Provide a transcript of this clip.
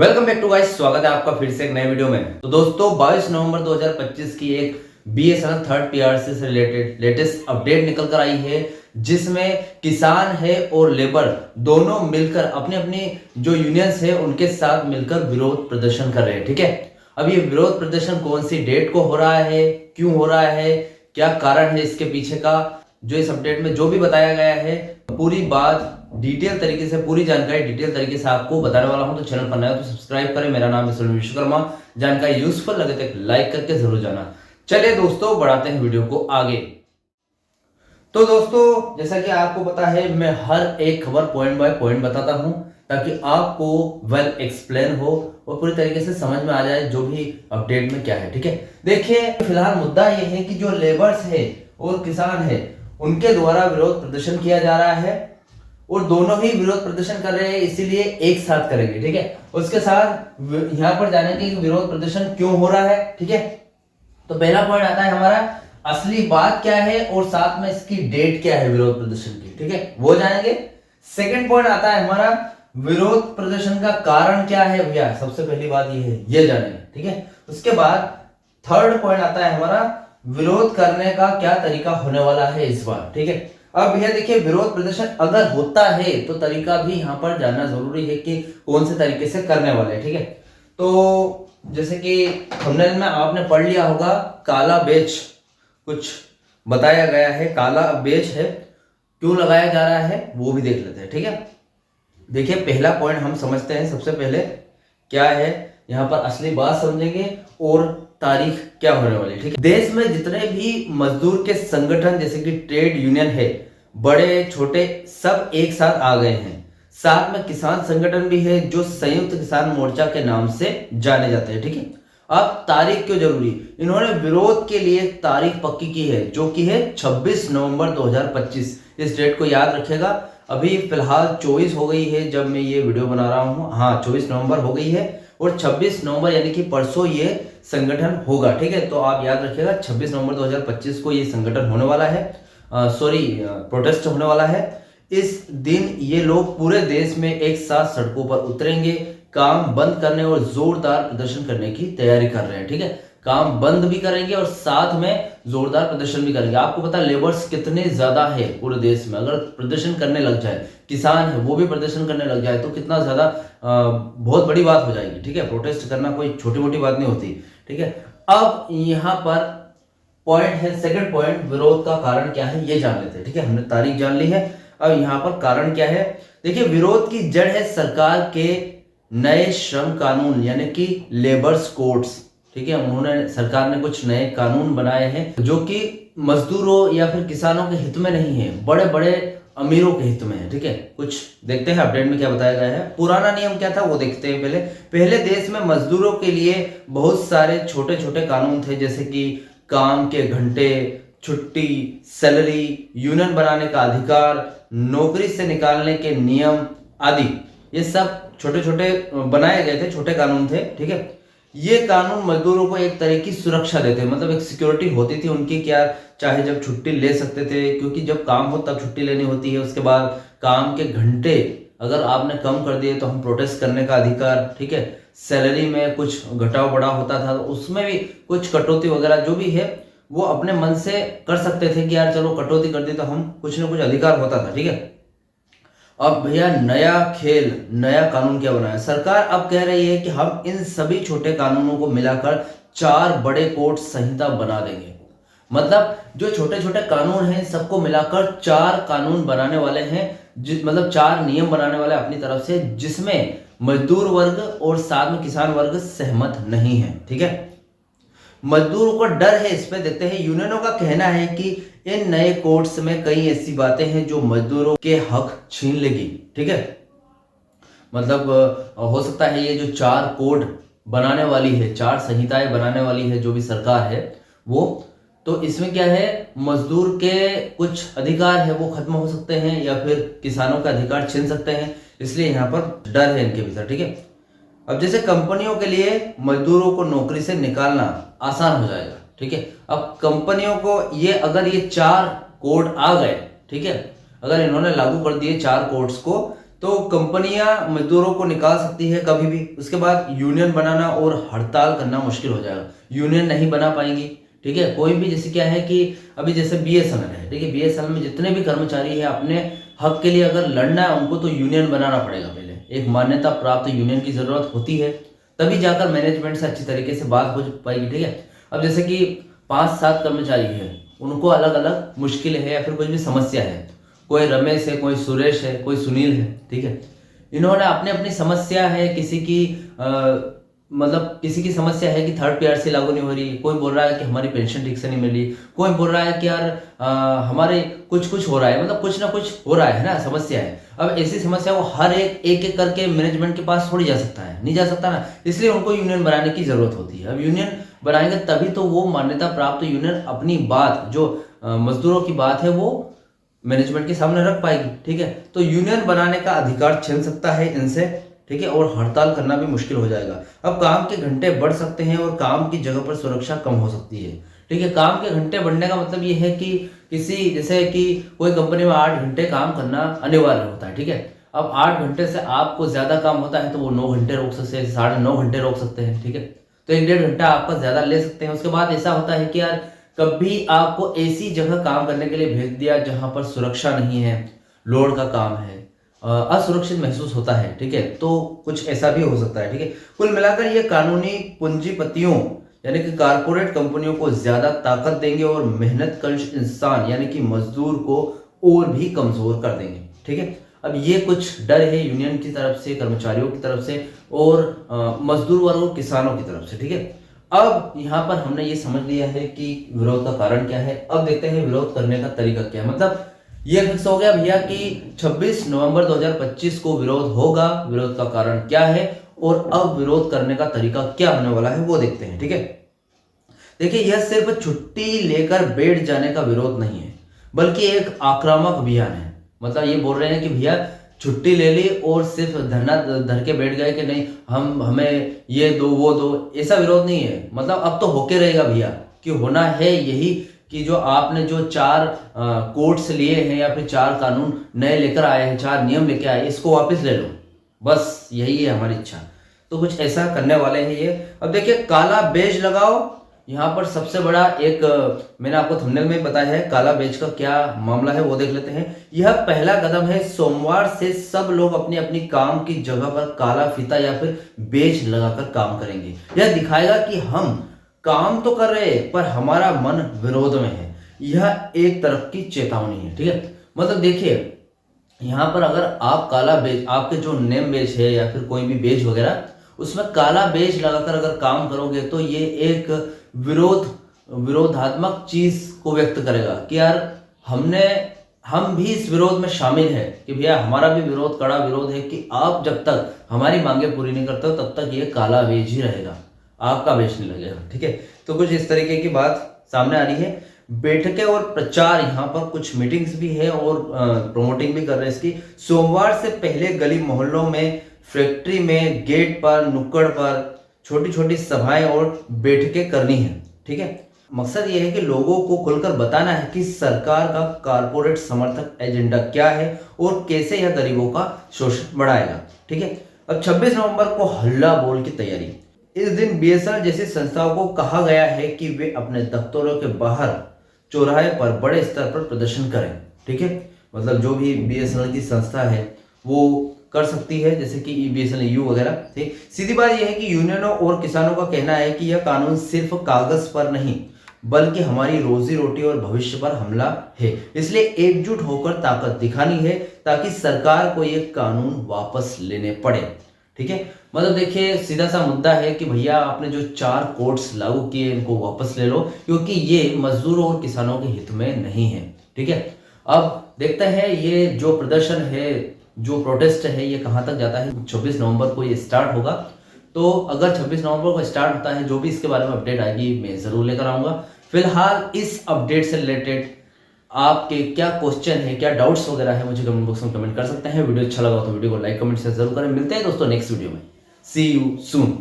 Welcome back to guys, स्वागत है आपका फिर से एक नए वीडियो में। तो दोस्तों 22 नवंबर 2025 की एक बीएसएनएल थर्ड पीआरसी से रिलेटेड लेटेस्ट अपडेट निकल कर आई है, जिसमें किसान है और लेबर दोनों मिलकर अपने अपने जो यूनियंस है उनके साथ मिलकर विरोध प्रदर्शन कर रहे हैं। ठीक है, अब ये विरोध प्रदर्शन कौन सी डेट को हो रहा है, क्यों हो रहा है, क्या कारण है इसके पीछे का, जो इस अपडेट में जो भी बताया गया है पूरी बात डिटेल तरीके से, पूरी जानकारी डिटेल तरीके से आपको बताने वाला हूं। तो चैनल पर नया तो सब्सक्राइब करें। मेरा नाम है सुनील विश्वकर्मा। जानकारी यूजफुल लगे तो एक लाइक करके जरूर जाना। चलिए दोस्तों, बढ़ाते हैं वीडियो को आगे। तो दोस्तों, जैसा कि आपको पता है, मैं हर एक खबर पॉइंट बाय पॉइंट बताता हूं ताकि आपको वेल एक्सप्लेन हो और पूरी तरीके से समझ में आ जाए जो भी अपडेट में क्या है। ठीक है, देखिए फिलहाल मुद्दा यह है कि जो लेबर्स है और किसान है उनके द्वारा विरोध प्रदर्शन किया जा रहा है और दोनों ही विरोध प्रदर्शन कर रहे हैं, इसीलिए एक साथ करेंगे। ठीक है, उसके साथ यहां पर जानेंगे कि विरोध प्रदर्शन क्यों हो रहा है। ठीक है, तो पहला पॉइंट आता है हमारा असली बात क्या है और साथ में इसकी डेट क्या है विरोध प्रदर्शन की। ठीक है, वो जानेंगे। सेकंड पॉइंट आता है हमारा विरोध प्रदर्शन का कारण क्या है भैया, सबसे पहली बात ये है, ये जानेंगे। ठीक है, उसके बाद थर्ड पॉइंट आता है हमारा विरोध करने का क्या तरीका होने वाला है इस बार। ठीक है, अब भैया देखिए, विरोध प्रदर्शन अगर होता है तो तरीका भी यहां पर जानना जरूरी है कि कौन से तरीके से करने वाले हैं। ठीक है, तो जैसे कि थंबनेल में आपने पढ़ लिया होगा, काला बेच कुछ बताया गया है, काला बेच है, क्यों लगाया जा रहा है वो भी देख लेते हैं। ठीक है, देखिए पहला पॉइंट हम समझते हैं। सबसे पहले क्या है, यहाँ पर असली बात समझेंगे और तारीख क्या होने वाली है। ठीक है, देश में जितने भी मजदूर के संगठन जैसे कि ट्रेड यूनियन है, बड़े छोटे सब एक साथ आ गए हैं। साथ में किसान संगठन भी है जो संयुक्त किसान मोर्चा के नाम से जाने जाते हैं। ठीक है, अब तारीख क्यों जरूरी, इन्होंने विरोध के लिए तारीख पक्की की है जो कि है 26 नवंबर 2025। इस डेट को याद रखेगा। अभी फिलहाल 24 हो गई है जब मैं ये वीडियो बना रहा हूँ। हाँ, 24 नवंबर हो गई है और 26 नवंबर यानी कि परसों ये संगठन होगा। ठीक है, तो आप याद रखिएगा 26 नवंबर 2025 को ये संगठन होने वाला है, प्रोटेस्ट होने वाला है। इस दिन ये लोग पूरे देश में एक साथ सड़कों पर उतरेंगे, काम बंद करने और जोरदार प्रदर्शन करने की तैयारी कर रहे हैं। ठीक है, काम बंद भी करेंगे और साथ में जोरदार प्रदर्शन भी करेंगे। आपको पता लेबर्स कितने ज्यादा है पूरे देश में, अगर प्रदर्शन करने लग जाए, किसान है वो भी प्रदर्शन करने लग जाए तो कितना ज्यादा बहुत बड़ी बात हो जाएगी। ठीक है, प्रोटेस्ट करना कोई छोटी मोटी बात नहीं होती। ठीक है, अब यहाँ पर पॉइंट है, सेकंड पॉइंट, विरोध का कारण क्या है ये जान लेते हैं। ठीक है, हमने तारीख जान ली है, अब यहाँ पर कारण क्या है। देखिए, विरोध की जड़ है सरकार के नए श्रम कानून यानी कि लेबर्स कोड्स। ठीक है, उन्होंने, सरकार ने कुछ नए कानून बनाए हैं जो कि मजदूरों या फिर किसानों के हित में नहीं है, बड़े बड़े अमीरों के हित में है। ठीक है, कुछ देखते हैं अपडेट में क्या बताया गया है। पुराना नियम क्या था वो देखते हैं। पहले देश में मजदूरों के लिए बहुत सारे छोटे छोटे कानून थे, जैसे कि काम के घंटे, छुट्टी, सैलरी, यूनियन बनाने का अधिकार, नौकरी से निकालने के नियम आदि। ये सब छोटे छोटे बनाए गए थे, छोटे कानून थे। ठीक है, ये कानून मजदूरों को एक तरह की सुरक्षा देते, मतलब एक सिक्योरिटी होती थी उनकी, क्या चाहे जब छुट्टी ले सकते थे, क्योंकि जब काम हो तब छुट्टी लेनी होती है। उसके बाद काम के घंटे अगर आपने कम कर दिए तो हम प्रोटेस्ट करने का अधिकार। ठीक है, सैलरी में कुछ घटाव बढ़ाव होता था तो उसमें भी कुछ कटौती वगैरह जो भी है वो अपने मन से कर सकते थे कि यार चलो कटौती कर दी तो हम कुछ ना कुछ अधिकार होता था। ठीक है, अब भैया नया खेल, नया कानून क्या बनाया सरकार, अब कह रही है कि हम इन सभी छोटे कानूनों को मिलाकर 4 बड़े कोर्ट संहिता बना देंगे। मतलब जो छोटे छोटे कानून हैं सबको मिलाकर 4 कानून बनाने वाले हैं, मतलब 4 नियम बनाने वाले अपनी तरफ से, जिसमें मजदूर वर्ग और साथ में किसान वर्ग सहमत नहीं है। ठीक है, मजदूरों को डर है, इस पे देखते हैं। यूनियनों का कहना है कि इन नए कोड्स में कई ऐसी बातें हैं जो मजदूरों के हक छीन लेगी। ठीक है, मतलब हो सकता है ये जो 4 कोड बनाने वाली है, 4 संहिताएं बनाने वाली है जो भी सरकार है वो, तो इसमें क्या है, मजदूर के कुछ अधिकार है वो खत्म हो सकते हैं या फिर किसानों का अधिकार छीन सकते हैं, इसलिए यहाँ पर डर है इनके भीतर। ठीक है, अब जैसे कंपनियों के लिए मजदूरों को नौकरी से निकालना आसान हो जाएगा। ठीक है, अब कंपनियों को ये, अगर ये 4 कोड आ गए, ठीक है, अगर इन्होंने लागू कर दिए 4 कोड्स को, तो कंपनियां मजदूरों को निकाल सकती है कभी भी, उसके बाद यूनियन बनाना और हड़ताल करना मुश्किल हो जाएगा, यूनियन नहीं बना पाएंगी। ठीक है, कोई भी जैसे क्या है कि अभी जैसे बीएसएनएल है, ठीक है, बीएसएनएल में जितने भी कर्मचारी है अपने हक के लिए अगर लड़ना है उनको तो यूनियन बनाना पड़ेगा, पहले एक मान्यता प्राप्त यूनियन की जरूरत होती है, तभी जाकर मैनेजमेंट से अच्छी तरीके से बात हो पाएगी। ठीक है, अब जैसे कि 5-7 कर्मचारी है, उनको अलग अलग मुश्किल है या फिर कोई भी समस्या है, कोई रमेश है, कोई सुरेश है, कोई सुनील है, ठीक है, इन्होंने अपनी अपनी समस्या है, किसी की मतलब किसी की समस्या है कि 3rd पीआरसी लागू नहीं हो रही, कोई बोल रहा है कि हमारी पेंशन ठीक से नहीं मिली, कोई बोल रहा है कि यार हमारे कुछ हो रहा है, मतलब कुछ ना कुछ हो रहा है ना, समस्या है। अब ऐसी समस्या को हर एक करके मैनेजमेंट के पास थोड़ी जा सकता है, नहीं जा सकता ना, इसलिए उनको यूनियन बनाने की जरूरत होती है। अब यूनियन बनाएंगे तभी तो वो मान्यता प्राप्त यूनियन अपनी बात जो मजदूरों की बात है वो मैनेजमेंट के सामने रख पाएगी। ठीक है, तो यूनियन बनाने का अधिकार छीन सकता है इनसे, ठीक है, और हड़ताल करना भी मुश्किल हो जाएगा। अब काम के घंटे बढ़ सकते हैं और काम की जगह पर सुरक्षा कम हो सकती है। ठीक है, काम के घंटे बढ़ने का मतलब ये है कि किसी जैसे कि कोई कंपनी में 8 घंटे काम करना अनिवार्य होता है। ठीक है, अब 8 घंटे से आपको ज्यादा काम होता है तो वो 9 घंटे रोक सकते हैं, 9.5 घंटे रोक सकते हैं। ठीक है, तो 1-1.5 घंटा आपका ज्यादा ले सकते हैं। उसके बाद ऐसा होता है कि यार कभी आपको ऐसी जगह काम करने के लिए भेज दिया जहां पर सुरक्षा नहीं है, लोड का काम है, असुरक्षित महसूस होता है। ठीक है, तो कुछ ऐसा भी हो सकता है। ठीक है, कुल मिलाकर ये कानूनी पूंजीपतियों यानी कि कारपोरेट कंपनियों को ज्यादा ताकत देंगे और मेहनत कश इंसान यानी कि मजदूर को और भी कमजोर कर देंगे। ठीक है, अब ये कुछ डर है यूनियन की तरफ से, कर्मचारियों की तरफ से और मजदूर वर्ग और किसानों की तरफ से। ठीक है, अब यहाँ पर हमने ये समझ लिया है कि विरोध का कारण क्या है। अब देखते हैं विरोध करने का तरीका क्या है। मतलब ये फिक्स हो गया भैया कि 26 नवंबर 2025 को विरोध होगा, विरोध का कारण क्या है और अब विरोध करने का तरीका क्या होने वाला है वो देखते हैं। ठीक है, देखिए यह सिर्फ छुट्टी लेकर बैठ जाने का विरोध नहीं है बल्कि एक आक्रामक अभियान है। मतलब ये बोल रहे हैं कि भैया छुट्टी ले ली और सिर्फ धरना धर के बैठ गए कि नहीं हमें ये दो वो दो, ऐसा विरोध नहीं है। मतलब अब तो होके रहेगा भैया, कि होना है यही कि जो आपने जो 4 कोर्ट्स लिए हैं या फिर 4 कानून नए लेकर आए हैं, 4 नियम लेकर आए, इसको वापस ले लो, बस यही है हमारी इच्छा। तो कुछ ऐसा करने वाले हैं ये। अब देखिए काला बेज लगाओ, यहाँ पर सबसे बड़ा एक मैंने आपको थंबनेल में बताया है, काला बेज का क्या मामला है वो देख लेते हैं। यह पहला कदम है, सोमवार से सब लोग अपनी अपनी काम की जगह पर काला फीता या फिर बेज लगाकर काम करेंगे। यह दिखाएगा कि हम काम तो कर रहे हैं पर हमारा मन विरोध में है। यह एक तरफ की चेतावनी है। ठीक है, मतलब देखिए यहाँ पर अगर आप काला बेज, आपके जो नेम बेज है या फिर कोई भी बेज वगैरह, उसमें काला बेज लगाकर अगर काम करोगे तो ये एक विरोधात्मक चीज को व्यक्त करेगा कि यार हम भी इस विरोध में शामिल है, कि भैया हमारा भी विरोध, कड़ा विरोध है कि आप जब तक हमारी मांगे पूरी नहीं करते हो तब तक ये काला बेज ही रहेगा, आपका बेच नहीं लगेगा। ठीक है, तो कुछ इस तरीके की बात सामने आ रही है। बैठकें और प्रचार, यहाँ पर कुछ मीटिंग्स भी है और प्रमोटिंग भी कर रहे हैं इसकी। सोमवार से पहले गली मोहल्लों में, फैक्ट्री में, गेट पर, नुक्कड़ पर छोटी छोटी सभाएं और बैठकें करनी है। ठीक है, मकसद ये है कि लोगों को खुलकर बताना है कि सरकार का कारपोरेट समर्थक एजेंडा क्या है और कैसे यह गरीबों का शोषण बढ़ाएगा। ठीक है, अब 26 नवंबर को हल्ला बोल की तैयारी। इस दिन बीएसएनएल जैसी संस्थाओं को कहा गया है कि वे अपने दफ्तरों के बाहर चौराहे पर बड़े स्तर पर प्रदर्शन करें। ठीक है, मतलब जो भी बीएसएनएल की संस्था है वो कर सकती है, जैसे कि बीएसएनएल यू वगैरह। ठीक, सीधी बात यह है कि यूनियनों और किसानों का कहना है कि यह कानून सिर्फ कागज पर नहीं बल्कि हमारी रोजी रोटी और भविष्य पर हमला है, इसलिए एकजुट होकर ताकत दिखानी है ताकि सरकार को यह कानून वापस लेने पड़े। ठीक है, मतलब देखिए सीधा सा मुद्दा है कि भैया आपने जो 4 कोर्ट्स लागू किए इनको वापस ले लो, क्योंकि ये मजदूरों और किसानों के हित में नहीं है। ठीक है, अब देखते हैं ये जो प्रदर्शन है, जो प्रोटेस्ट है, ये कहां तक जाता है। 26 नवंबर को ये स्टार्ट होगा, तो अगर 26 नवंबर को स्टार्ट होता है, जो भी इसके बारे में अपडेट आएगी मैं जरूर लेकर आऊंगा। फिलहाल इस अपडेट से रिलेटेड आपके क्या क्वेश्चन है, क्या डाउट्स वगैरह है, मुझे कमेंट बॉक्स में कमेंट कर सकते हैं। वीडियो अच्छा लगा तो वीडियो को लाइक कमेंट से जरूर करें। मिलते हैं दोस्तों नेक्स्ट वीडियो में। सी यू सून।